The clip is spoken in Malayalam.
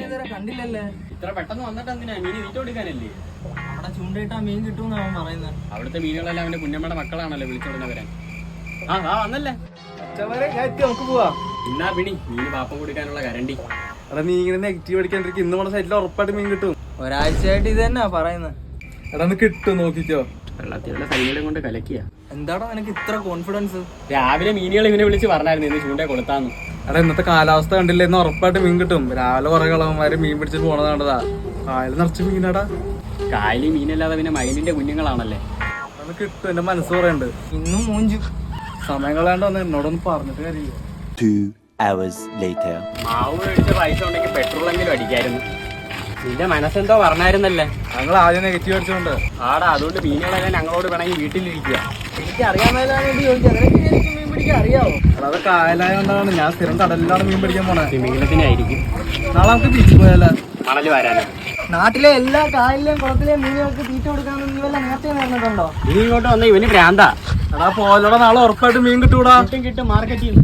ഇതുവരെ കണ്ടില്ലല്ലേ? ഇത്ര പെട്ടെന്ന് വന്നിട്ട് എന്തിനാ? മീൻ വീട്ടുകൊടുക്കാനല്ലേ? അവിടെ ചൂണ്ടയിട്ടാ മീൻ കിട്ടുമെന്ന് അവൻ പറയുന്നത്. അവിടുത്തെ മീനുകളെല്ലാം അവന്റെ കുഞ്ഞമ്മയുടെ മക്കളാണല്ലോ വിളിച്ചോടുന്ന വരാൻ. വന്നല്ലേ നമുക്ക് പോവാ. ഇന്നാ പിണി മീൻ പാപ്പം കൊടുക്കാനുള്ള കരണ്ടി. എടാ നീ ഇങ്ങനെ നെഗറ്റീവ് അടിക്കാണ്ടിരിക്കും. ഇന്ന് നമ്മുടെ സൈറ്റിൽ ഉറപ്പായിട്ട് മീൻ കിട്ടും. ഒരാഴ്ചയായിട്ട് ഇത് തന്നെയാ പറയുന്നത്. എടാ ഒന്ന് കിട്ടും നോക്കിക്കോ. വെള്ളത്തിലുള്ള സൈനികളെ കൊണ്ട് കലക്കിയ. എന്താടാ നിനക്ക് ഇത്ര കോൺഫിഡൻസ്? രാവിലെ മീനുകൾ ഇവനെ വിളിച്ച് പറഞ്ഞായിരുന്നു ഇന്ന് ചൂണ്ടയെ കൊളുത്താന്ന്. എടാ ഇന്നത്തെ കാലാവസ്ഥ കണ്ടില്ല, ഇന്ന് ഉറപ്പായിട്ട് മീൻ കിട്ടും. രാവിലെ കുറെ കളവന്മാര് മീൻ പിടിച്ചിട്ട് പോണത് കണ്ടതാ. കായൽ നിറച്ച് മീനാടാ. കായലി മീനല്ലാതെ പിന്നെ മയിലിന്റെ കുഞ്ഞുങ്ങളാണല്ലേ. അത് കിട്ടും, എന്റെ മനസ്സ് പറയണ്ട്. ഇന്നും മൂഞ്ചു. സമയം കളയാണ്ട് വന്ന് എന്നോടൊന്ന് പറഞ്ഞിട്ട് കാര്യമില്ല. 2 hours later. മാവ് മേടിച്ച പൈസ ഉണ്ടെങ്കിൽ പെട്രോളെങ്കിലും അടിക്കായിരുന്നു. നിന്റെ മനസ്സെന്തോ പറഞ്ഞായിരുന്നല്ലേ. ഞങ്ങൾ ആദ്യം നെഗറ്റീവ് അടിച്ചോണ്ട് ആടാ, അതുകൊണ്ട് മീനുകളെല്ലാം ഞങ്ങളോട് വേണമെങ്കിൽ വീട്ടിലിരിക്കുക. എനിക്ക് അറിയാമെന്നാണ് ചോദിച്ചത്. നിനക്ക് ശരിക്കും മീൻ പിടിക്കാൻ അറിയാവോ? അത് കായലായോണ്ടാണ്. ഞാൻ സ്ഥിരം കടലിലാണ് മീൻ പിടിക്കാൻ പോണേ. തിമിംഗലത്തിനായിരിക്കും. നാളെ നമുക്ക് ബീച്ചിൽ പോയാലോ? മണല് വരാനോ? നാട്ടിലെ എല്ലാ കായലിലെയും കുളത്തിലെയും മീനുകൾക്ക് തീറ്റ കൊടുക്കാമെന്ന് നീ വല്ല നേരത്തെ പറഞ്ഞിട്ടുണ്ടോ? ഇനി ഇങ്ങോട്ട് വന്ന ഇവന് ഭ്രാന്താ. എടാ പോലോടെ നാളെ ഉറപ്പായിട്ട് മീൻ കിട്ടൂടാ. കിട്ടും മാർക്കറ്റിൽ.